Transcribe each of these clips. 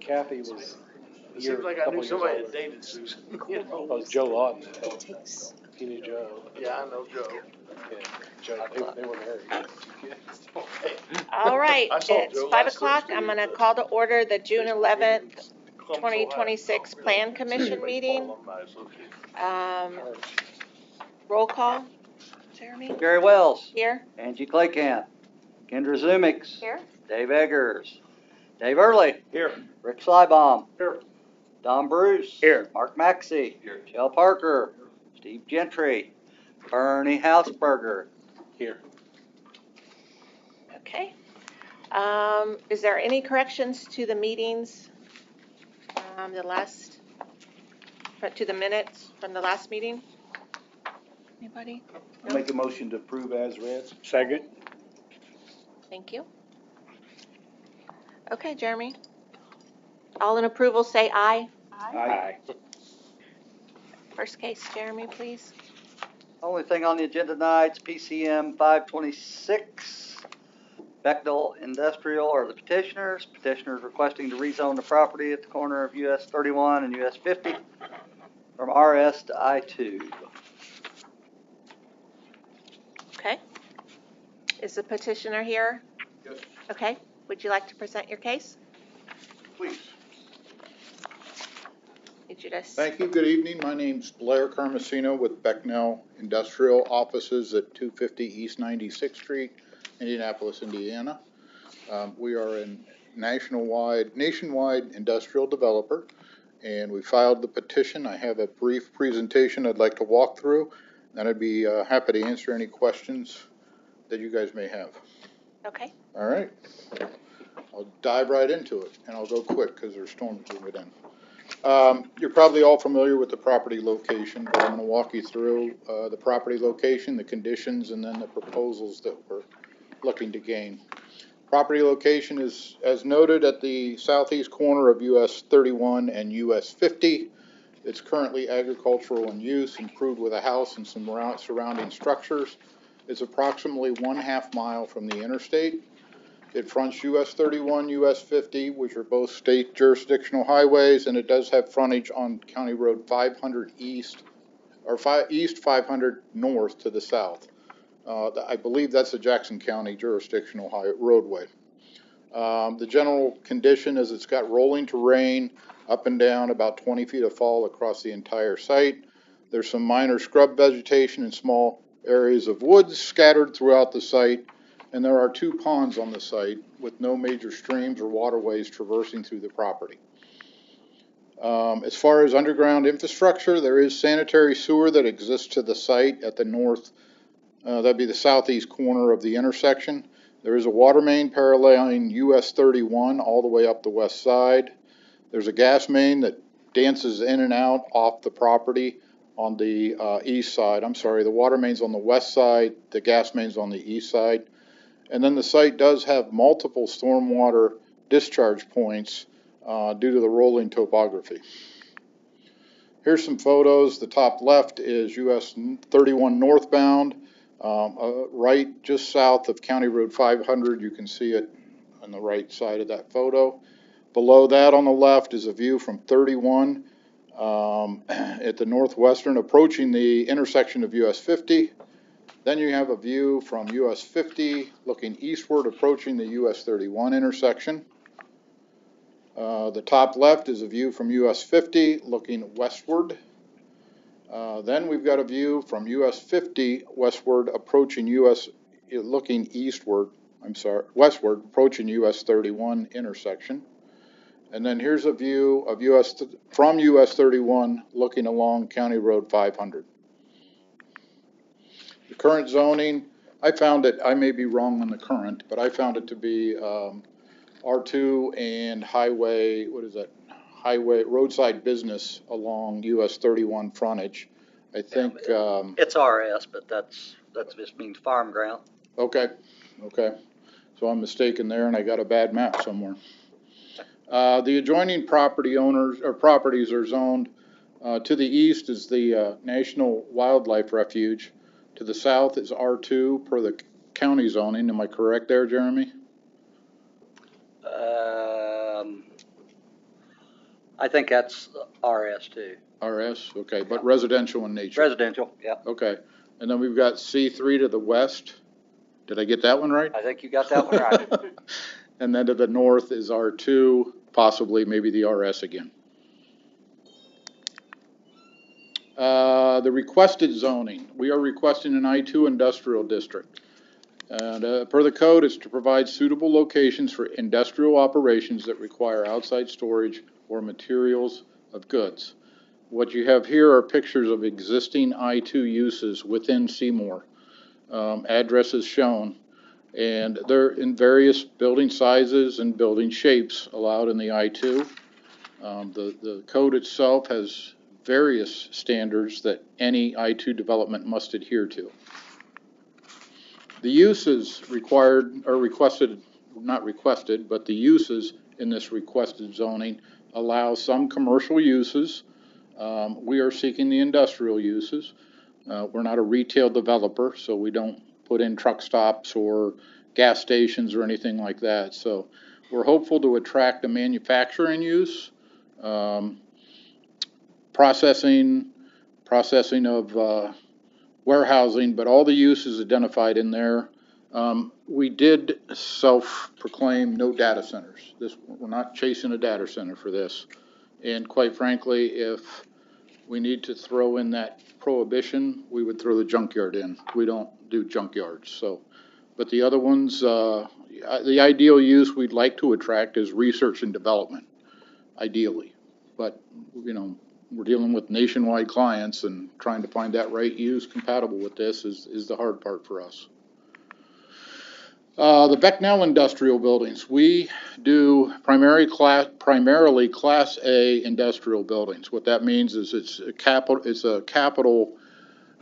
Kathy was It here seems like a I couple knew years somebody older. that dated Susan, you know? Oh, it was Joe Lawton. It takes. He knew Joe. Yeah, I know Joe. Yeah, Joe, they were married. Two kids. Okay. All right, I saw it's Joe 5 last o'clock. Thursday I'm at gonna the call to order the June baseball 11th, game in Columbus, 2026 Ohio. Plan Commission Baseball meeting. Alumni Association. Roll call. Jeremy? Gary Wells. Here? Angie Claycamp. Kendra Zumix. Here. Dave Eggers. Dave Early. Here. Rick Slybaum. Here. Don Bruce. Here. Mark Maxey. Here. Shell Parker. Steve Gentry. Bernie Hausberger. Here. Okay. Is there any corrections to the meetings, to the minutes from the last meeting? Anybody? I'll make a motion to approve as read. Second. Thank you. Okay, Jeremy. All in approval, say aye. Aye. First case, Jeremy, please. Only thing on the agenda tonight's PCM 526. Beckdale Industrial are the petitioners. Petitioners requesting to rezone the property at the corner of US 31 and US 50 from RS to I2. Okay. Is the petitioner here? Yes. Okay. Would you like to present your case? Please. Did you just? Thank you. Good evening. My name's Blair Carmesino with Becknell Industrial Offices at 250 East 96th Street, Indianapolis, Indiana. We are a nationwide industrial developer, and we filed the petition. I have a brief presentation I'd like to walk through, and I'd be happy to answer any questions that you guys may have. Okay. All right. I'll dive right into it, and I'll go quick because there's storms moving in. You're probably all familiar with the property location, but I'm going to walk you through the property location, the conditions, and then the proposals that we're looking to gain. Property location is, as noted, at the southeast corner of US 31 and US 50. It's currently agricultural in use, improved with a house and some surrounding structures. It's approximately 1/2 mile from the interstate. It fronts US 31, US 50, which are both state jurisdictional highways, and it does have frontage on County Road 500 East, or East 500 North to the south. I believe that's a Jackson County jurisdictional roadway. The general condition is it's got rolling terrain, up and down, about 20 feet of fall across the entire site. There's some minor scrub vegetation and small areas of woods scattered throughout the site. And there are 2 ponds on the site with no major streams or waterways traversing through the property. As far as underground infrastructure, there is sanitary sewer that exists to the site at the north, that'd be the southeast corner of the intersection. There is a water main paralleling US 31 all the way up the west side. There's a gas main that dances in and out off the property on the east side. I'm sorry, the water main's on the west side, the gas main's on the east side. And then the site does have multiple stormwater discharge points due to the rolling topography. Here's some photos. The top left is US 31 northbound, right just south of County Road 500. You can see it on the right side of that photo. Below that on the left is a view from 31 at the northwestern, approaching the intersection of US 50. Then you have a view from US 50 looking eastward, approaching the US 31 intersection. The top left is a view from US 50 looking westward. Then we've got a view from US 50 westward, approaching looking eastward, westward, approaching US 31 intersection. And then here's a view of from US 31 looking along County Road 500. The current zoning, I found it, I may be wrong on the current, but I found it to be R2 and highway, roadside business along US 31 frontage. I think. It's RS, but that's just means farm ground. Okay. So I'm mistaken there, and I got a bad map somewhere. The adjoining property owners or properties are zoned. To the east is the National Wildlife Refuge. To the south is R2 per the county zoning. Am I correct there, Jeremy? I think that's RS too. RS, okay, but residential in nature. Residential, yeah. Okay, and then we've got C3 to the west. Did I get that one right? I think you got that one right. And then to the north is R2, possibly maybe the RS again. The requested zoning, we are requesting an I2 industrial district. And per the code, it's to provide suitable locations for industrial operations that require outside storage or materials of goods. What you have here are pictures of existing I2 uses within Seymour. Addresses shown, and they're in various building sizes and building shapes allowed in the I2. The code itself has various standards that any I2 development must adhere to. The uses required, or requested, not requested, but the uses in this requested zoning allow some commercial uses. We are seeking the industrial uses. We're not a retail developer, so we don't put in truck stops or gas stations or anything like that. So we're hopeful to attract a manufacturing use, processing of warehousing, but all the uses identified in there. We did self-proclaim no data centers. We're not chasing a data center for this. And quite frankly, if we need to throw in that prohibition, we would throw the junkyard in. We don't do junkyards. So, but the other ones, the ideal use we'd like to attract is research and development, ideally. But, you know, we're dealing with nationwide clients, and trying to find that right use compatible with this is the hard part for us. The Becknell industrial buildings, we do primarily Class A industrial buildings. What that means is it's a capital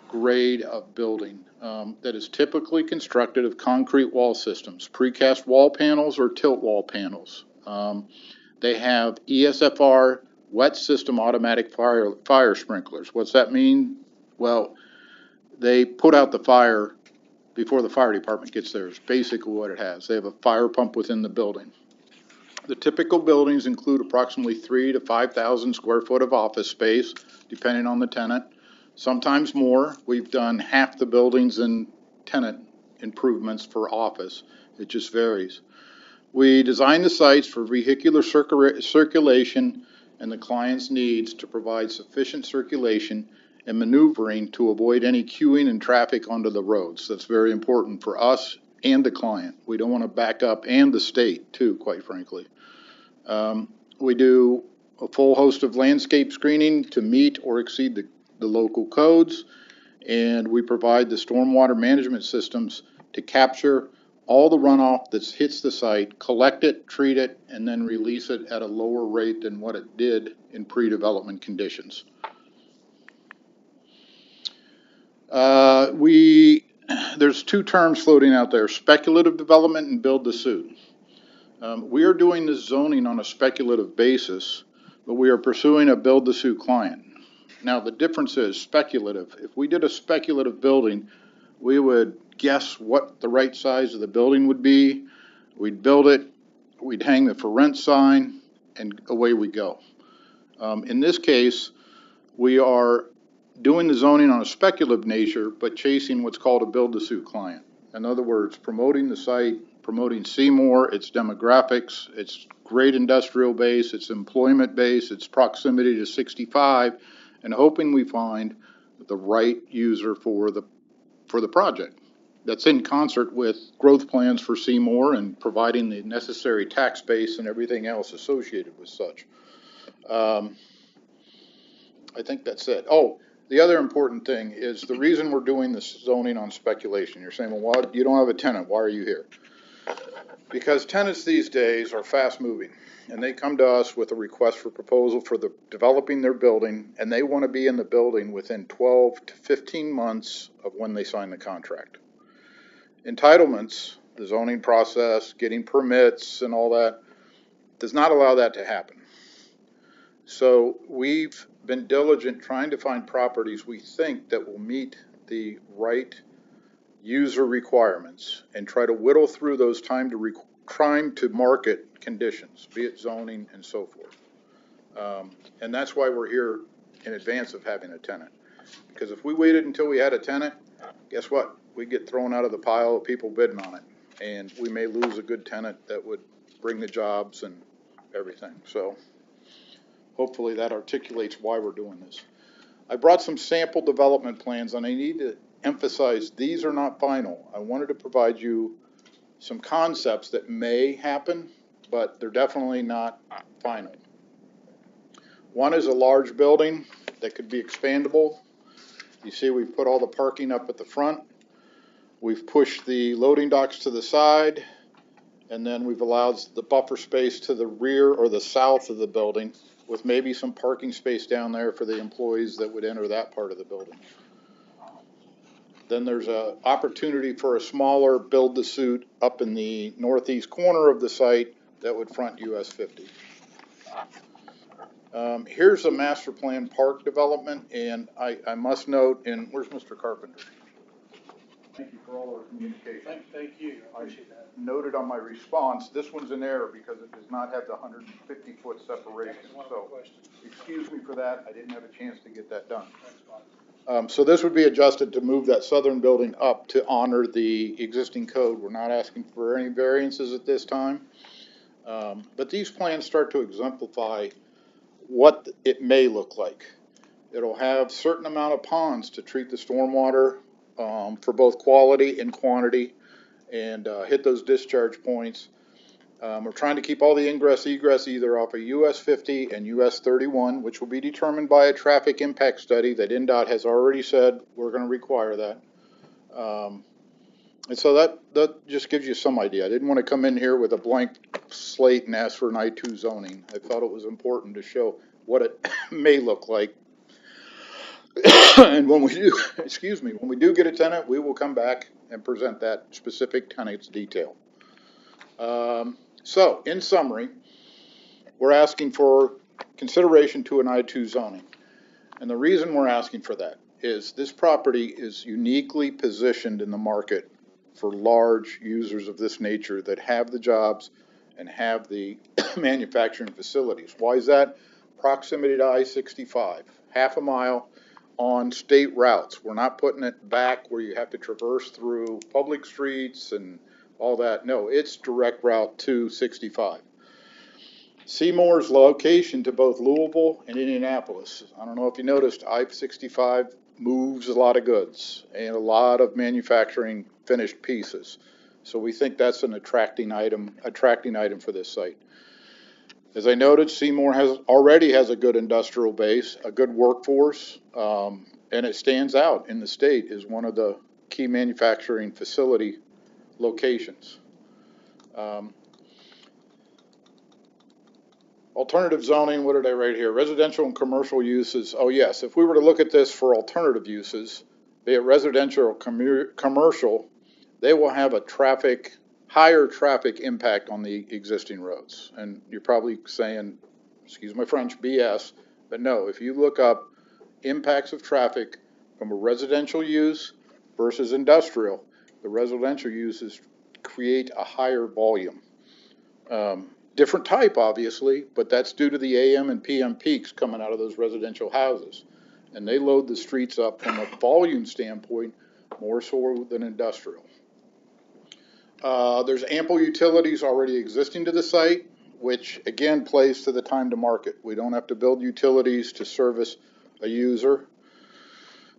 grade of building that is typically constructed of concrete wall systems, precast wall panels or tilt wall panels. They have ESFR wet system automatic fire sprinklers. What's that mean? Well, they put out the fire before the fire department gets there, is basically what it has. They have a fire pump within the building. The typical buildings include approximately 3,000 to 5,000 square foot of office space, depending on the tenant. Sometimes more. We've done half the buildings in tenant improvements for office. It just varies. We design the sites for vehicular circulation and the client's needs to provide sufficient circulation and maneuvering to avoid any queuing and traffic onto the roads. That's very important for us and the client. We don't want to back up, and the state too, quite frankly. We do a full host of landscape screening to meet or exceed the local codes, and we provide the stormwater management systems to capture all the runoff that hits the site, collect it, treat it, and then release it at a lower rate than what it did in pre-development conditions. There's two terms floating out there: speculative development and build to suit. We are doing this zoning on a speculative basis, but we are pursuing a build to suit client. Now the difference is speculative. If we did a speculative building, we would guess what the right size of the building would be. We'd build it, we'd hang the for rent sign, and away we go. In this case, we are doing the zoning on a speculative nature, but chasing what's called a build-to-suit client. In other words, promoting the site, promoting Seymour, its demographics, its great industrial base, its employment base, its proximity to 65, and hoping we find the right user for the project. That's in concert with growth plans for Seymour and providing the necessary tax base and everything else associated with such. I think that's it. Oh, the other important thing is the reason we're doing this zoning on speculation. You're saying, well, you don't have a tenant. Why are you here? Because tenants these days are fast moving, and they come to us with a request for proposal for developing their building, and they want to be in the building within 12 to 15 months of when they sign the contract. Entitlements, the zoning process, getting permits and all that, does not allow that to happen. So we've been diligent trying to find properties we think that will meet the right user requirements and try to whittle through those time to market conditions, be it zoning and so forth. And that's why we're here in advance of having a tenant. Because if we waited until we had a tenant, guess what? We'd get thrown out of the pile of people bidding on it. And we may lose a good tenant that would bring the jobs and everything. So hopefully that articulates why we're doing this. I brought some sample development plans, and I need to emphasize these are not final. I wanted to provide you some concepts that may happen, but they're definitely not final. One is a large building that could be expandable. You see we've put all the parking up at the front. We've pushed the loading docks to the side, and then we've allowed the buffer space to the rear or the south of the building with maybe some parking space down there for the employees that would enter that part of the building. Then there's an opportunity for a smaller build-to-suit up in the northeast corner of the site that would front US 50. Here's a master plan park development, and I must note, and where's Mr. Carpenter? Thank you for all our communication. Thank you, I appreciate that. Noted on my response, this one's in error because it does not have the 150-foot separation. So, excuse me for that, I didn't have a chance to get that done. So this would be adjusted to move that southern building up to honor the existing code. We're not asking for any variances at this time. But these plans start to exemplify what it may look like. It'll have certain amount of ponds to treat the stormwater for both quality and quantity, and hit those discharge points. We're trying to keep all the ingress egress either off of US 50 and US 31, which will be determined by a traffic impact study that NDOT has already said we're going to require that. And so that just gives you some idea. I didn't want to come in here with a blank slate and ask for an I-2 zoning. I thought it was important to show what it may look like. And when we do, when we do get a tenant, we will come back and present that specific tenant's detail. So, in summary, we're asking for consideration to an I-2 zoning. And the reason we're asking for that is this property is uniquely positioned in the market for large users of this nature that have the jobs and have the manufacturing facilities. Why is that? Proximity to I-65, half a mile on state routes. We're not putting it back where you have to traverse through public streets and all that. No, it's direct route to 65. Seymour's location to both Louisville and Indianapolis. I don't know if you noticed, I-65 moves a lot of goods and a lot of manufacturing finished pieces. So we think that's an attracting item for this site. As I noted, Seymour already has a good industrial base, a good workforce, and it stands out in the state as one of the key manufacturing facility locations. Alternative zoning, what did I write here? Residential and commercial uses. Oh yes, if we were to look at this for alternative uses, be it residential or commercial, they will have a higher traffic impact on the existing roads. And you're probably saying, excuse my French, BS, but no, if you look up impacts of traffic from a residential use versus industrial, the residential uses create a higher volume. Different type, obviously, but that's due to the AM and PM peaks coming out of those residential houses. And they load the streets up from a volume standpoint more so than industrial. There's ample utilities already existing to the site, which again plays to the time to market. We don't have to build utilities to service a user.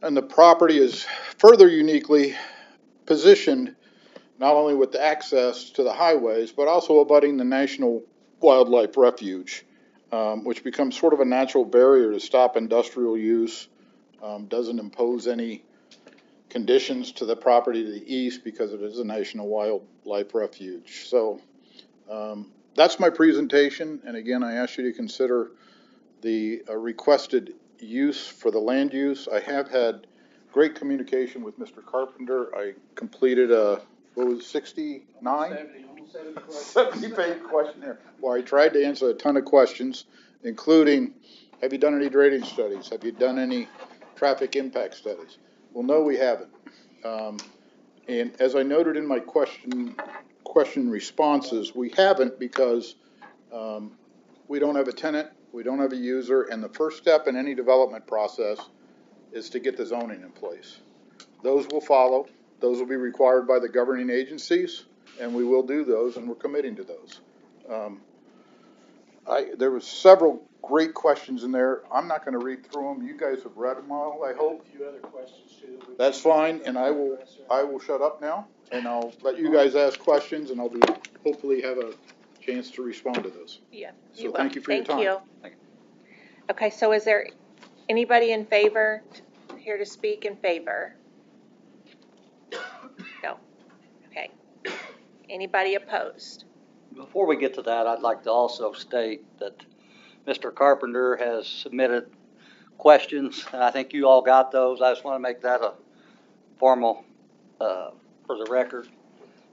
And the property is further uniquely positioned not only with the access to the highways, but also abutting the National Wildlife Refuge, which becomes sort of a natural barrier to stop industrial use, doesn't impose any conditions to the property to the east because it is a National Wildlife Refuge. So that's my presentation, and again, I ask you to consider the requested use for the land use. I have had great communication with Mr. Carpenter. I completed a 69? 70-page questionnaire. Well, I tried to answer a ton of questions, including, have you done any drainage studies? Have you done any traffic impact studies? Well, no, we haven't. And as I noted in my question responses, we haven't because we don't have a tenant. We don't have a user, and the first step in any development process is to get the zoning in place. Those will follow. Those will be required by the governing agencies, and we will do those, and we're committing to those. There was several great questions in there. I'm not gonna read through them. You guys have read them all, I hope. A few other questions too. That's fine, and I will shut up now, and I'll let you guys ask questions, and I'll hopefully have a chance to respond to those. Yeah. So thank you for your time. Thank you. Okay, so is there anybody in favor, here to speak in favor? No. Okay. Anybody opposed? Before we get to that, I'd like to also state that Mr. Carpenter has submitted questions, and I think you all got those. I just want to make that a formal, for the record,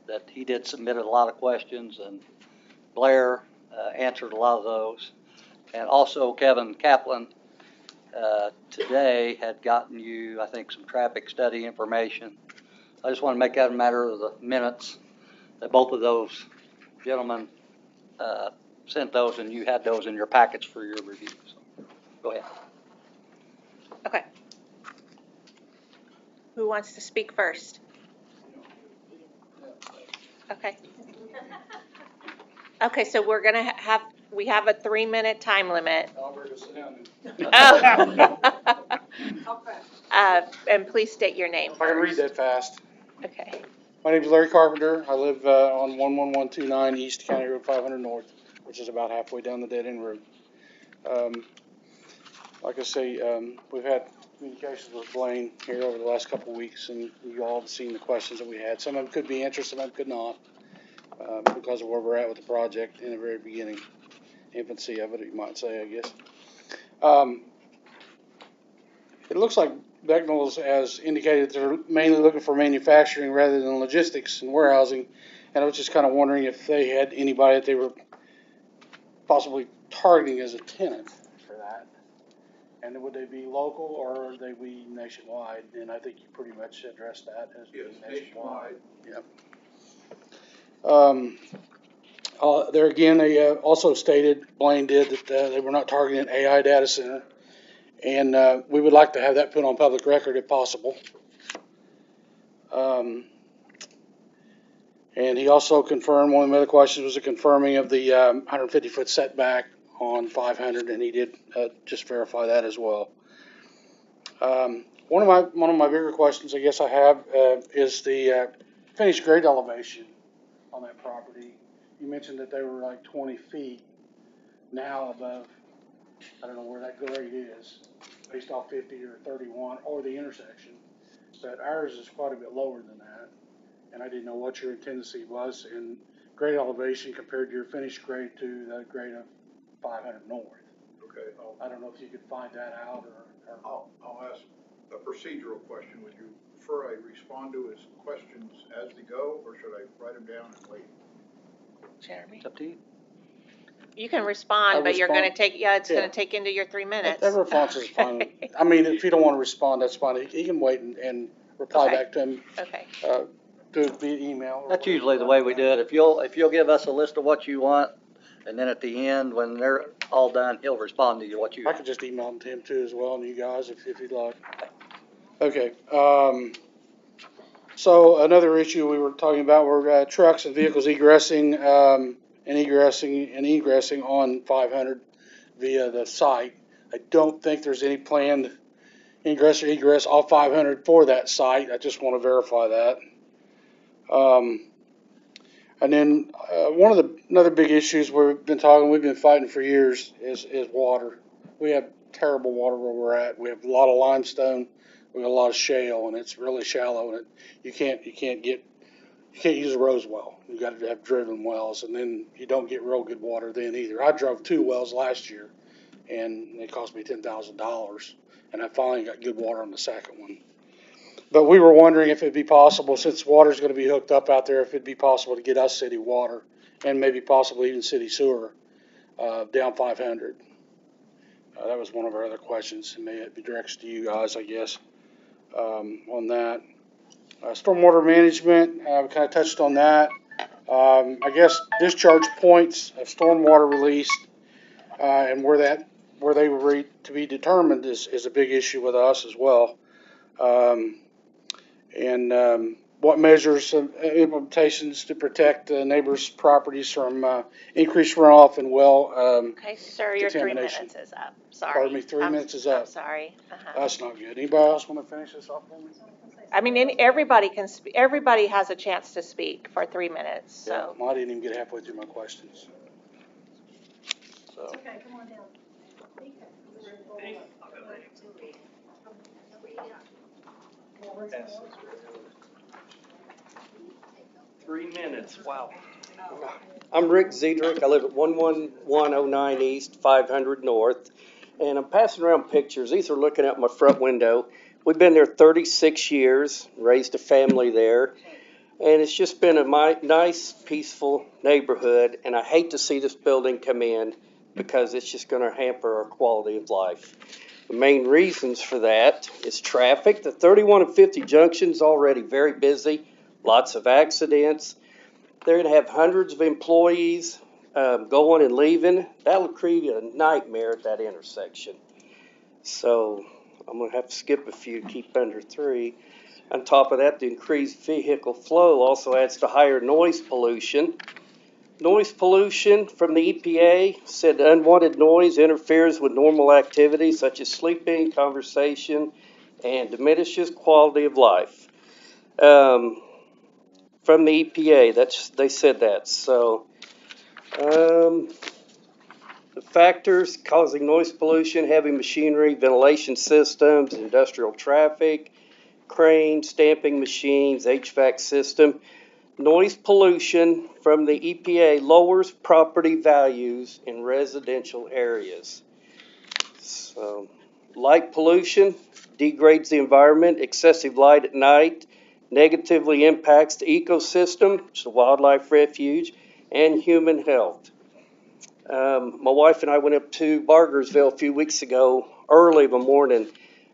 that he did submit a lot of questions, and Blair answered a lot of those. And also Kevin Kaplan today had gotten you, I think, some traffic study information. I just want to make that a matter of the minutes, that both of those gentlemen sent those, and you had those in your packets for your review. So, go ahead. Okay. Who wants to speak first? Okay. Okay, so we're gonna we have a 3-minute time limit. And please state your name If I can read first. that fast. Okay. My name's Larry Carpenter. I live on 11129 East County Road 500 North, which is about halfway down the dead end road. Like I say, we've had communications with Blaine here over the last couple of weeks, and you all have seen the questions that we had. Some of them could be answered, some of them could not, because of where we're at with the project in the very beginning, infancy of it, you might say, I guess. It looks like Becknell's has indicated they're mainly looking for manufacturing rather than logistics and warehousing, and I was just kind of wondering if they had anybody that they were possibly targeting as a tenant for that. And would they be local or would they be nationwide? And I think you pretty much addressed that as being nationwide. Yeah. There again, they also stated, Blaine did, that they were not targeting an AI data center. And we would like to have that put on public record if possible. And he also confirmed, one of the other questions was a confirming of the 150-foot setback on 500, and he did just verify that as well. One of my bigger questions, I guess I have, is the finished grade elevation on that property. You mentioned that they were like 20 feet now above, I don't know where that grade is, based off 50 or 31 or the intersection, but ours is quite a bit lower than that. And I didn't know what your tendency was in grade elevation compared to your finished grade to the grade of 500 North. Okay, I don't know if you could find that out or I'll ask a procedural question. Would you prefer I respond to his questions as they go, or should I write them down and wait? Jeremy? It's up to you. You can respond, I'll but you're respond. gonna take, it's Yeah. gonna take into your 3 minutes. that response is fine. I mean, if you don't want to respond, that's fine. He can wait and reply Okay. back to him, Okay. do it via email. or That's whatever. usually the way we do it. If you'll give us a list of what you want, and then at the end, when they're all done, he'll respond to you what you I want. could just email them to him too as well, and you guys, if you'd like. Okay, so another issue we were talking about were trucks and vehicles egressing and egressing on 500 via the site. I don't think there's any planned ingress or egress off 500 for that site. I just want to verify that. And then another big issues we've been fighting for years is water. We have terrible water where we're at. We have a lot of limestone, we have a lot of shale, and it's really shallow. And you can't use a rose well. You got to have driven wells, and then you don't get real good water then either. I drove 2 wells last year, and it cost me $10,000, and I finally got good water on the second one. But we were wondering if it'd be possible, since water's going to be hooked up out there, if it'd be possible to get us city water and maybe possibly even city sewer down 500. That was one of our other questions, and maybe it'd be directed to you guys, I guess, on that. Stormwater management, we kind of touched on that. I guess discharge points of stormwater released and where that where they were to be determined is a big issue with us as well. What measures and implementations to protect neighbors' properties from increased runoff and well, Okay, sir, your 3 Contamination. minutes is up. Sorry. Pardon me, 3 minutes is up. I'm sorry. That's not good. Anybody else want to finish this off for me? I mean, everybody can speak, everybody has a chance to speak for 3 minutes, so. Yeah, I didn't even get halfway through my questions. So. Okay, come on down. 3 minutes, wow. I'm Rick Zedrick. I live at 11109 East, 500 North. And I'm passing around pictures. These are looking out my front window. We've been there 36 years, raised a family there. And it's just been a nice, peaceful neighborhood. And I hate to see this building come in because it's just going to hamper our quality of life. The main reasons for that is traffic. The 31 and 50 junction is already very busy, lots of accidents. They're going to have hundreds of employees going and leaving. That'll create a nightmare at that intersection. So I'm going to have to skip a few, keep under 3. On top of that, the increased vehicle flow also adds to higher noise pollution. Noise pollution from the EPA said unwanted noise interferes with normal activities such as sleeping, conversation, and diminishes quality of life. From the EPA, they said that. So, the factors causing noise pollution: heavy machinery, ventilation systems, industrial traffic, cranes, stamping machines, HVAC system. Noise pollution from the EPA lowers property values in residential areas. So, light pollution degrades the environment. Excessive light at night negatively impacts the ecosystem, which is a wildlife refuge, and human health. My wife and I went up to Bargersville a few weeks ago, early in the morning.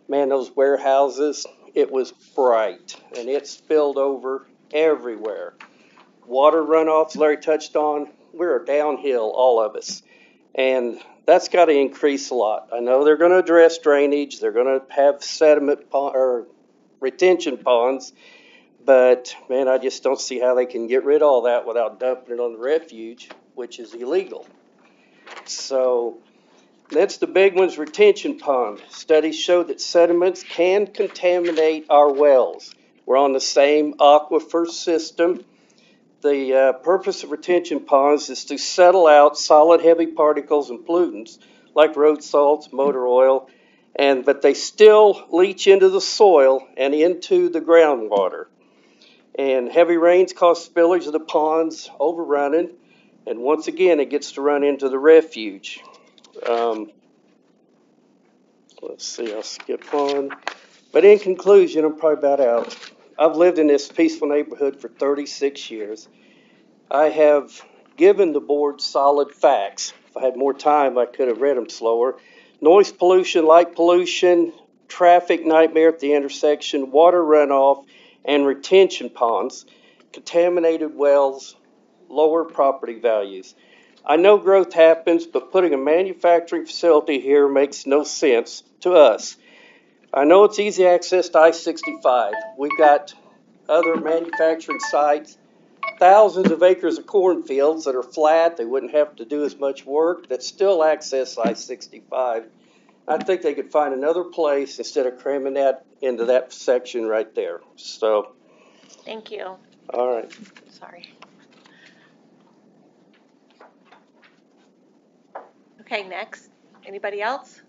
Man, those warehouses, it was bright, and it spilled over everywhere. Water runoffs, Larry touched on, we're downhill, all of us. And that's got to increase a lot. I know they're going to address drainage, they're going to have sediment or retention ponds, but man, I just don't see how they can get rid of all that without dumping it on the refuge, which is illegal. So that's the big one's retention pond. Studies show that sediments can contaminate our wells. We're on the same aquifer system. The purpose of retention ponds is to settle out solid heavy particles and pollutants like road salts, motor oil, but they still leach into the soil and into the groundwater. And heavy rains cause spillage of the ponds, overrunning, and once again it gets to run into the refuge. Let's see, I'll skip on. But in conclusion, I'm probably about out. I've lived in this peaceful neighborhood for 36 years. I have given the board solid facts. If I had more time, I could have read them slower. Noise pollution, light pollution, traffic nightmare at the intersection, water runoff, and retention ponds, contaminated wells, lower property values. I know growth happens, but putting a manufacturing facility here makes no sense to us. I know it's easy access to I-65. We've got other manufacturing sites, thousands of acres of cornfields that are flat. They wouldn't have to do as much work that still access I-65. I think they could find another place instead of cramming that into that section right there. So, Thank you. all right. Sorry. Okay, next. Anybody else?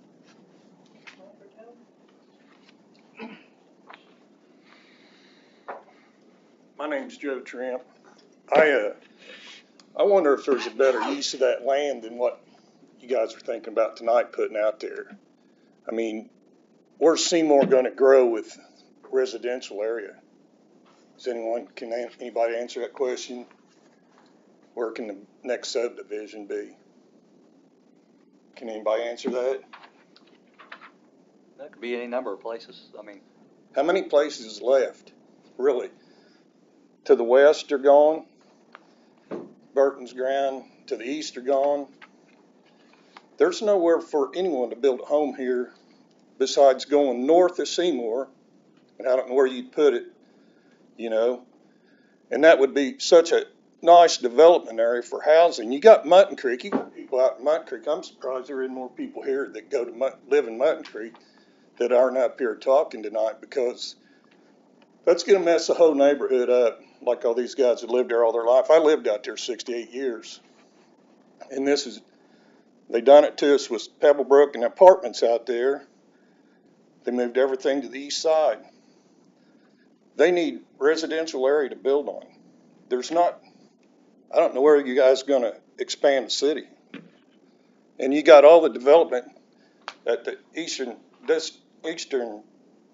My name's Joe Tramp. I wonder if there's a better use of that land than what you guys are thinking about tonight putting out there. I mean, where's Seymour going to grow with residential area? Can anybody answer that question? Where can the next subdivision be? Can anybody answer that? That could be any number of places. I mean, How many places left, really? To the west are gone. Burton's Ground to the east are gone. There's nowhere for anyone to build a home here besides going north of Seymour, and I don't know where you'd put it, you know, and that would be such a nice development area for housing. You got Mutton Creek, you got people out in Mutton Creek. I'm surprised there isn't more people here that go to live in Mutton Creek that aren't up here talking tonight, because that's gonna mess the whole neighborhood up, like all these guys that lived there all their life. I lived out there 68 years, and they done it to us with Pebblebrook and apartments out there. They moved everything to the east side. They need residential area to build on. I don't know where you guys are gonna expand the city. And you got all the development at the Eastern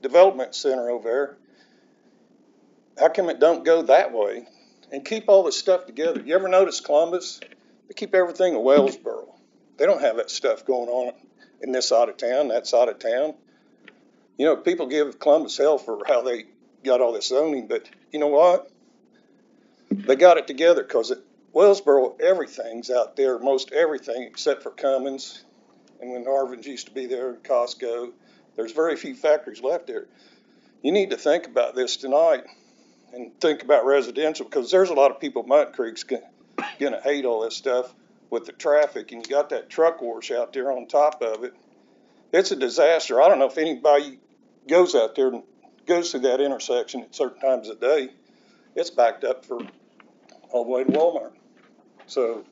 Development Center over there. How come it don't go that way? And keep all this stuff together. You ever notice Columbus? They keep everything in Wellsboro. They don't have that stuff going on in this side of town, that side of town. You know, people give Columbus hell for how they got all this zoning, but you know what? They got it together, because at Wellsboro, everything's out there, most everything except for Cummins. And when Harvin's used to be there, and Costco, there's very few factories left there. You need to think about this tonight and think about residential, because there's a lot of people at Mutton Creek's gonna hate all this stuff with the traffic, and you got that truck wash out there on top of it. It's a disaster. I don't know if anybody goes out there and goes through that intersection at certain times of the day. It's backed up for all the way to Walmart. So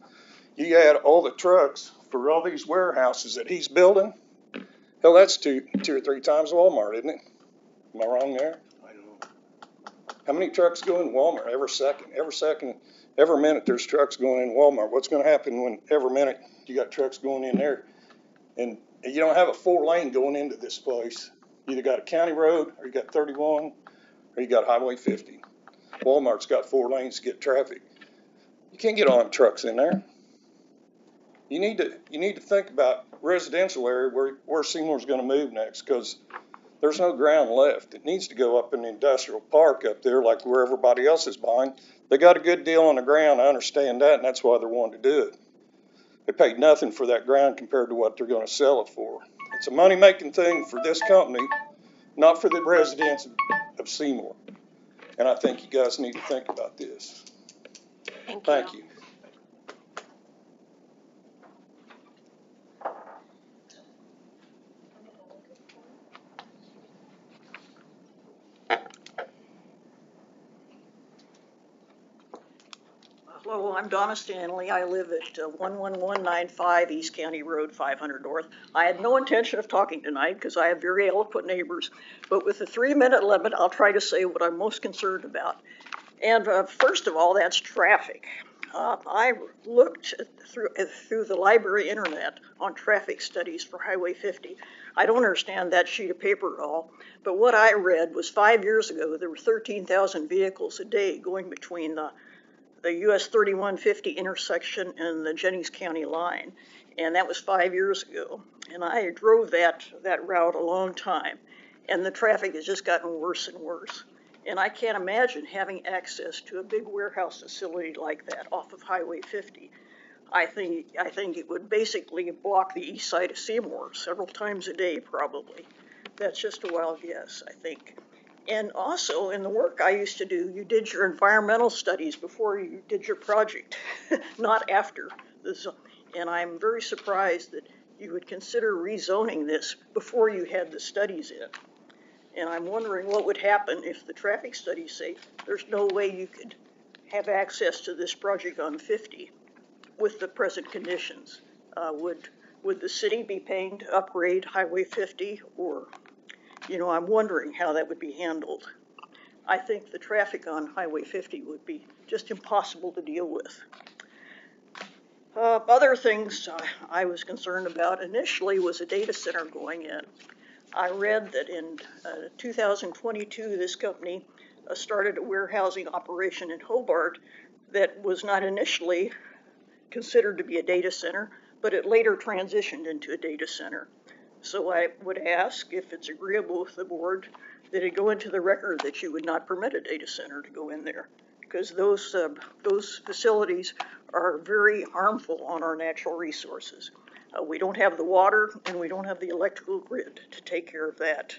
you add all the trucks for all these warehouses that he's building, hell, that's two or three times Walmart, isn't it? Am I wrong there? I don't know. How many trucks go in Walmart every second? Every minute there's trucks going in Walmart. What's going to happen when every minute you got trucks going in there? And you don't have a 4-lane going into this place. You either got a county road, or you got 31, or you got Highway 50. Walmart's got 4 lanes to get traffic. You can't get all them trucks in there. You need to think about residential area where Seymour's going to move next, because there's no ground left. It needs to go up in the industrial park up there, like where everybody else is buying. They got a good deal on the ground, I understand that, and that's why they're wanting to do it. They paid nothing for that ground compared to what they're going to sell it for. It's a money-making thing for this company, not for the residents of Seymour. And I think you guys need to think about this. Thank you. Hello, I'm Donna Stanley. I live at 11195 East County Road, 500 North. I had no intention of talking tonight because I have very eloquent neighbors, but with the 3-minute limit, I'll try to say what I'm most concerned about. And first of all, that's traffic. I looked through the library internet on traffic studies for Highway 50. I don't understand that sheet of paper at all, but what I read was 5 years ago, there were 13,000 vehicles a day going between the US 3150 intersection and the Jennings County line. And that was 5 years ago. And I drove that route a long time. And the traffic has just gotten worse and worse. And I can't imagine having access to a big warehouse facility like that off of Highway 50. I think it would basically block the east side of Seymour several times a day, probably. That's just a wild guess, I think. And also, in the work I used to do, you did your environmental studies before you did your project, not after. And I'm very surprised that you would consider rezoning this before you had the studies in. And I'm wondering what would happen if the traffic studies say there's no way you could have access to this project on 50 with the present conditions. Would the city be paying to upgrade Highway 50, or? You know, I'm wondering how that would be handled. I think the traffic on Highway 50 would be just impossible to deal with. Other things I was concerned about initially was a data center going in. I read that in 2022, this company started a warehousing operation in Hobart that was not initially considered to be a data center, but it later transitioned into a data center. So I would ask, if it's agreeable with the board, that it go into the record that you would not permit a data center to go in there, because those facilities are very harmful on our natural resources. We don't have the water and we don't have the electrical grid to take care of that.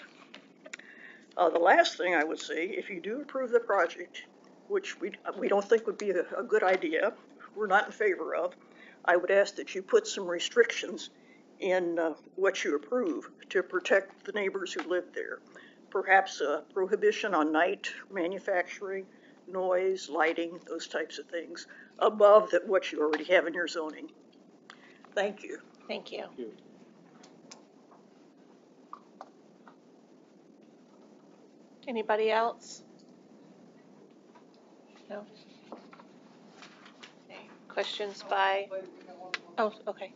The last thing I would say, if you do approve the project, which we don't think would be a good idea, we're not in favor of, I would ask that you put some restrictions in what you approve to protect the neighbors who live there. Perhaps a prohibition on night manufacturing, noise, lighting, those types of things, above what you already have in your zoning. Thank you. Thank you. Anybody else? No? Okay. Questions by, oh, okay.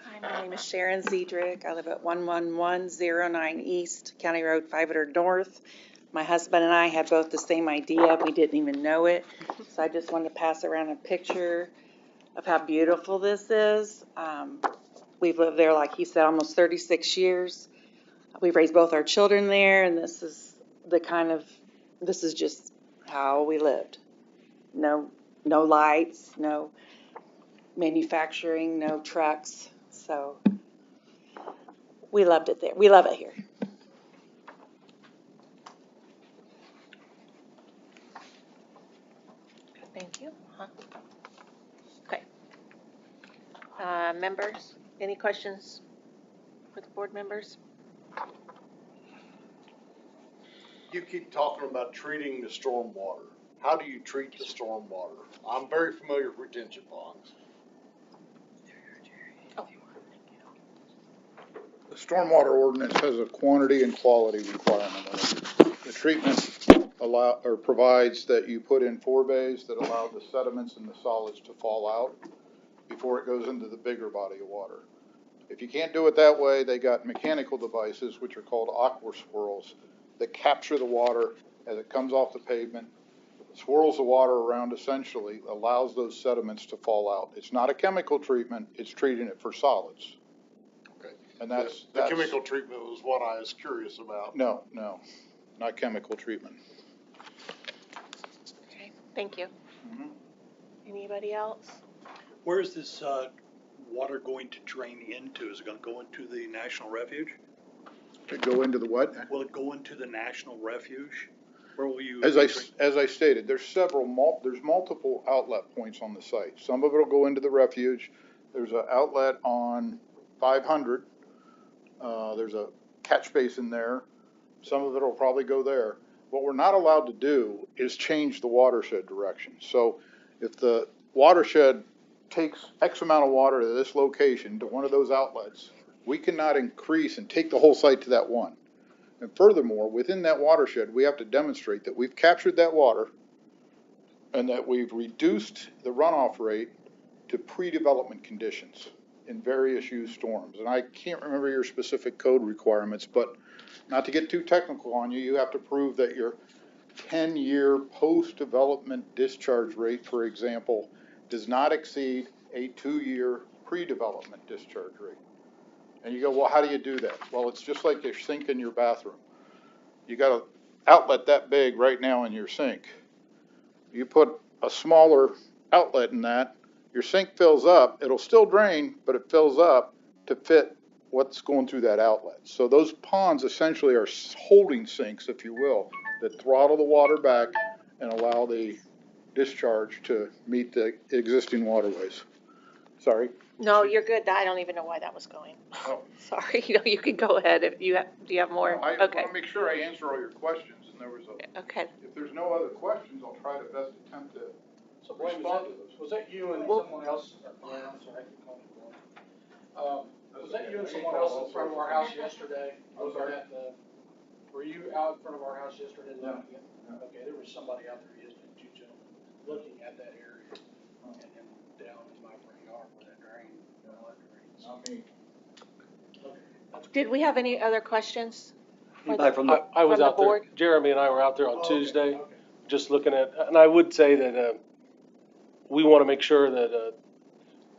Hi, my name is Sharon Zedrick. I live at 11109 East, County Road 500 North. My husband and I had both the same idea. We didn't even know it. So I just wanted to pass around a picture of how beautiful this is. We've lived there, like he said, almost 36 years. We've raised both our children there, and this is just how we lived. No lights, no manufacturing, no trucks. So we loved it there. We love it here. Thank you. Okay. Members, any questions for the board members? You keep talking about treating the stormwater. How do you treat the stormwater? I'm very familiar with retention ponds. The stormwater ordinance has a quantity and quality requirement on it. The treatment provides that you put in forebays that allow the sediments and the solids to fall out before it goes into the bigger body of water. If you can't do it that way, they got mechanical devices, which are called aqua swirls, that capture the water as it comes off the pavement, swirls the water around, essentially allows those sediments to fall out. It's not a chemical treatment, it's treating it for solids. Okay. And The chemical treatment was what I was curious about. No, not chemical treatment. Okay, thank you. Mhm. Anybody else? Where is this water going to drain into? Is it going to go into the National Refuge? To go into the what? Will it go into the National Refuge? Where will you? As I stated, there's multiple outlet points on the site. Some of it will go into the refuge. There's an outlet on 500. There's a catch basin there. Some of it will probably go there. What we're not allowed to do is change the watershed direction. So if the watershed takes X amount of water to this location, to one of those outlets, we cannot increase and take the whole site to that one. And furthermore, within that watershed, we have to demonstrate that we've captured that water and that we've reduced the runoff rate to pre-development conditions in various used storms. And I can't remember your specific code requirements, but not to get too technical on you, you have to prove that your 10-year post-development discharge rate, for example, does not exceed a 2-year pre-development discharge rate. And you go, well, how do you do that? Well, it's just like your sink in your bathroom. You got an outlet that big right now in your sink. You put a smaller outlet in that, your sink fills up, it'll still drain, but it fills up to fit what's going through that outlet. So those ponds essentially are holding sinks, if you will, that throttle the water back and allow the discharge to meet the existing waterways. Sorry? No, you're good. I don't even know why that was going. Oh. Sorry, you can go ahead if you have, do you have more? I Okay, want to make sure I answer all your questions, and there was okay. if there's no other questions, I'll try to best attempt to So Blaine, was that you and someone else? I'm sorry, I keep calling you Blaine. Was that you and someone else in front of our house yesterday? Were you out in front of our house yesterday? No. Okay, there was somebody out there yesterday, two gentlemen, looking at that area and then down in my front yard where that drain, drains. Not me. Did we have any other questions? Anybody from the, I was From the out there, board? Jeremy and I were out there on Tuesday, just looking at, and I would say that we want to make sure that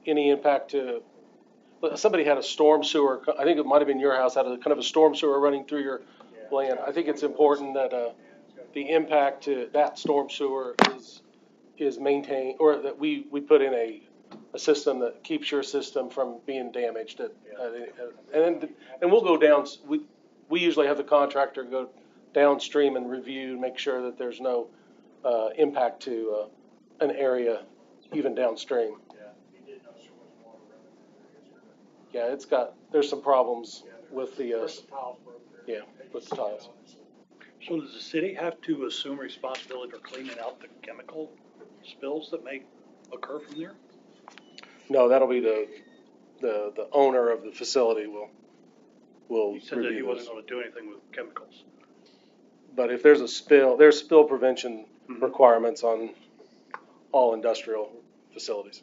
any impact to, somebody had a storm sewer, I think it might have been your house, had a kind of a storm sewer running through Bland, I think it's important that, the impact to that storm sewer is maintained, or that we put in a system that keeps your system from being damaged. And we'll go down, we usually have the contractor go downstream and review, make sure that there's no, impact to, an area even downstream. Yeah, there's some problems with the, yeah, with the tiles. So does the city have to assume responsibility for cleaning out the chemical spills that may occur from there? No, that'll be the owner of the facility will He said that he review wasn't those. gonna do anything with chemicals. But if there's a spill, there's spill prevention requirements on all industrial facilities.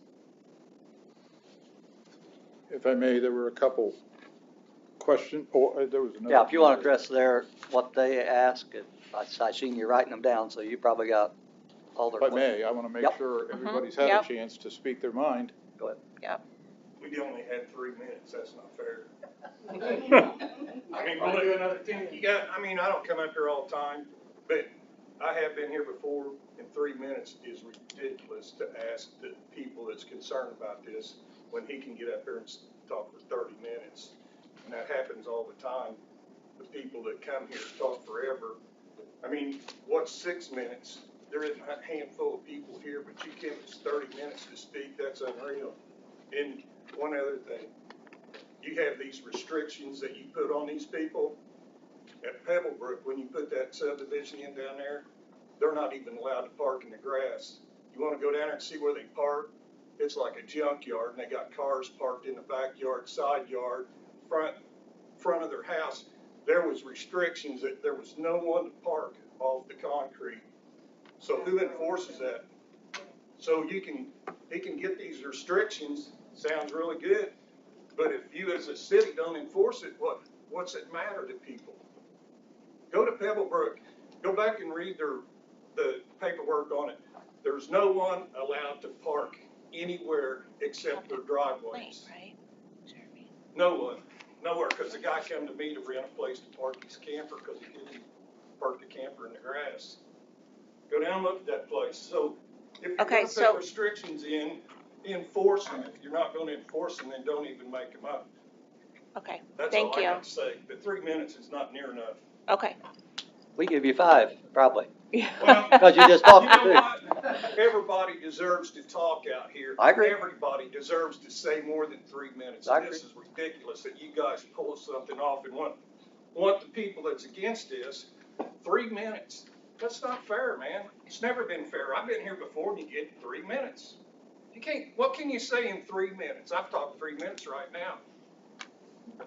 If I may, there were a couple questions, there was another. Yeah, if you want to address what they ask, I seen you writing them down, so you probably got all their If I questions. may, I want to make Yep. sure everybody's had a Yep. chance to speak their mind. Go ahead. We only had 3 minutes, that's not fair. I mean, really, another 10, I don't come up here all the time, but I have been here before, and 3 minutes is ridiculous to ask the people that's concerned about this when he can get up here and talk for 30 minutes. And that happens all the time. The people that come here talk forever. I mean, what's 6 minutes? There isn't a handful of people here, but you give us 30 minutes to speak, that's unreal. And one other thing, you have these restrictions that you put on these people. At Pebblebrook, when you put that subdivision in down there, they're not even allowed to park in the grass. You wanna go down there and see where they park? It's like a junkyard, and they got cars parked in the backyard, side yard, front of their house. There was restrictions that there was no one to park off the concrete. So who enforces that? So he can get these restrictions, sounds really good, but if you as a city don't enforce it, what's it matter to people? Go to Pebblebrook, go back and read the paperwork on it. There's no one allowed to park anywhere except their driveways. Right, Jeremy? No one, nowhere, because the guy come to me to rent a place to park his camper because he didn't park the camper in the grass. Go down and look at that place. So if you're Okay, gonna so- put restrictions in, enforce them. If you're not gonna enforce them, then don't even make them up. Okay, That's thank all I you. got to say. But 3 minutes is not near enough. Okay. We give you 5, probably, Well, because you just talked you know to me. what? Everybody deserves to talk out here. I agree. Everybody deserves to say more than 3 minutes. I And this agree. is ridiculous that you guys pull something off and want the people that's against this 3 minutes. That's not fair, man. It's never been fair. I've been here before and you get 3 minutes. You can't, what can you say in 3 minutes? I've talked 3 minutes right now.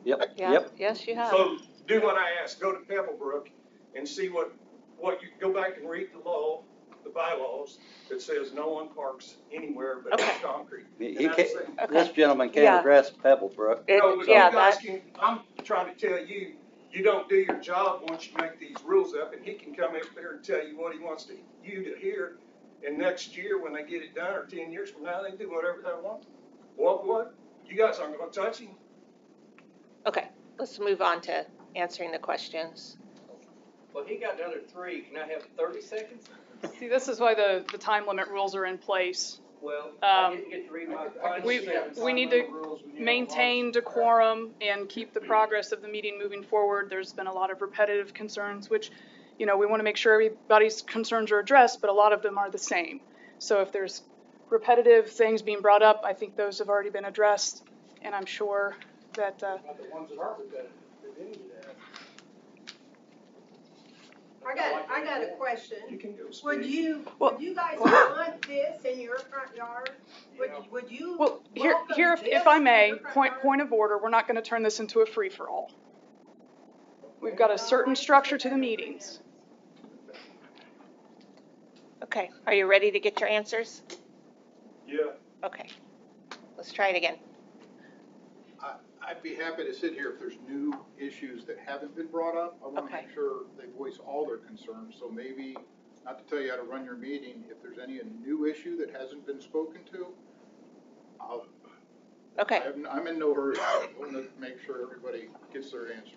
Yep, Yeah, yep. yes, you have. So do what I asked, go to Pebblebrook and see what you, go back and read the law, the bylaws that says no one parks anywhere but on Okay. concrete. He And that's can't, it. this gentleman can't Yeah. address Pebblebrook. No, but Yeah, you guys that, can, I'm trying to tell you, you don't do your job once you make these rules up, and he can come up there and tell you what he wants you to hear. And next year, when they get it done, or 10 years from now, they can do whatever they want. What? You guys aren't gonna touch him. okay, let's move on to answering the questions. Well, he got another 3, can I have 30 seconds? See, this is why the time limit rules are in place. Well, I didn't get to read my. We need to maintain decorum and keep the progress of the meeting moving forward. There's been a lot of repetitive concerns, which, we want to make sure everybody's concerns are addressed, but a lot of them are the same. So if there's repetitive things being brought up, I think those have already been addressed, and I'm sure that, The ones that aren't repetitive, they didn't get that. I got a question. You can go speak. Would you guys Well- want this in your front yard? Would you well, welcome here, this if I in may, your front yard? point of order, we're not going to turn this into a free-for-all. We've got a certain structure to the meetings. Okay, are you ready to get your answers? Yeah. Okay, let's try it again. I'd be happy to sit here if there's new issues that haven't been brought up. I want to Okay. make sure they voice all their concerns, so maybe, not to tell you how to run your meeting, if there's any new issue that hasn't been spoken to, Okay, I'm in no hurry. I want to make sure everybody gets their answers.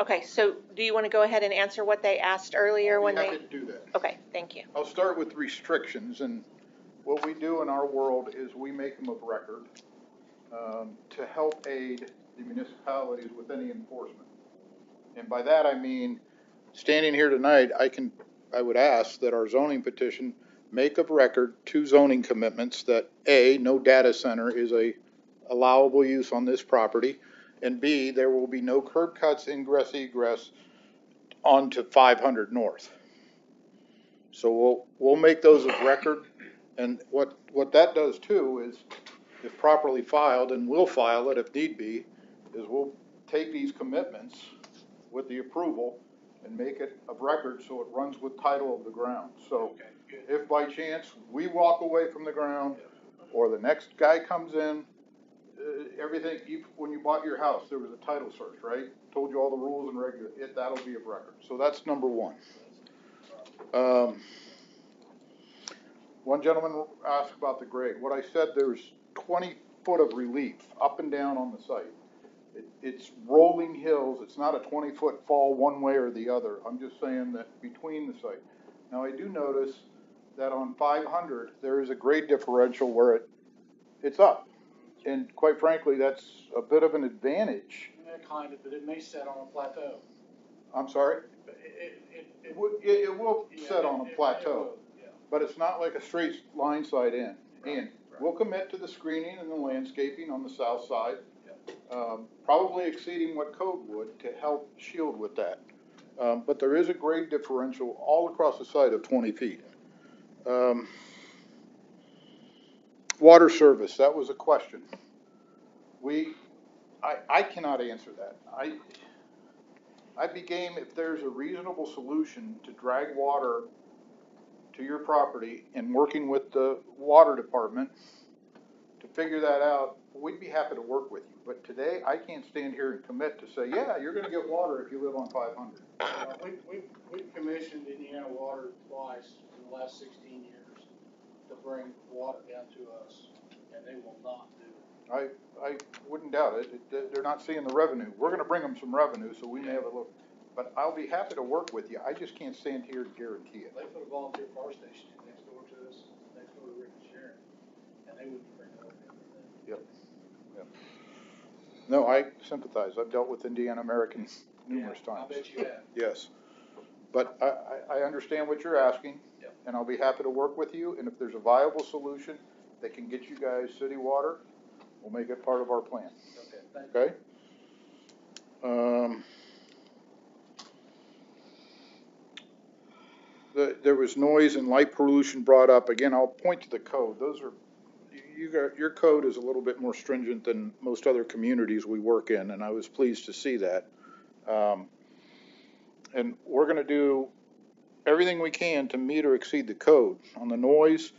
Okay, so do you want to go ahead and answer what they asked earlier when I'll they? be happy to do that. Okay, thank you. I'll start with restrictions, and what we do in our world is we make them of record to help aid the municipalities with any enforcement. And by that I mean, standing here tonight, I would ask that our zoning petition make of record 2 zoning commitments that A, no data center is a allowable use on this property, and B, there will be no curb cuts, ingress, egress onto 500 North. So we'll make those of record, and what that does too is, if properly filed, and we'll file it if need be, is we'll take these commitments with the approval and make it of record so it runs with title of the ground. So if by chance we walk away from the ground or the next guy comes in, everything, when you bought your house, there was a title search, right? Told you all the rules and regulations, that'll be of record. So that's number one. One gentleman asked about the grade. What I said, there's 20 foot of relief up and down on the site. It's rolling hills. It's not a 20-foot fall one way or the other. I'm just saying that between the site. Now, I do notice that on 500, there is a grade differential where it's up. And quite frankly, that's a bit of an advantage. Kind of, but it may set on a plateau. I'm sorry? It will set on a plateau, but it's not like a straight line side in. And we'll commit to the screening and the landscaping on the south side, probably exceeding what code would to help shield with that. But there is a grade differential all across the site of 20 feet. Water service, that was a question. I cannot answer that. I'd be game if there's a reasonable solution to drag water to your property and working with the water department to figure that out. We'd be happy to work with you. But today, I can't stand here and commit to say, yeah, you're going to get water if you live on 500. We've commissioned Indiana Water twice in the last 16 years to bring water down to us, and they will not do it. I wouldn't doubt it. They're not seeing the revenue. We're going to bring them some revenue, so we may have a look. But I'll be happy to work with you. I just can't stand here and guarantee it. They put a volunteer fire station next door to us, next door to Rick and Sharon, and they wouldn't bring it over. Yep. No, I sympathize. I've dealt with Indiana Americans numerous times. I bet you have. Yes. But I understand what you're asking, and I'll be happy to work with you. And if there's a viable solution that can get you guys city water, we'll make it part of our plan. Okay? There was noise and light pollution brought up. Again, I'll point to the code. Your code is a little bit more stringent than most other communities we work in, and I was pleased to see that. And we're going to do everything we can to meet or exceed the code. On the noise,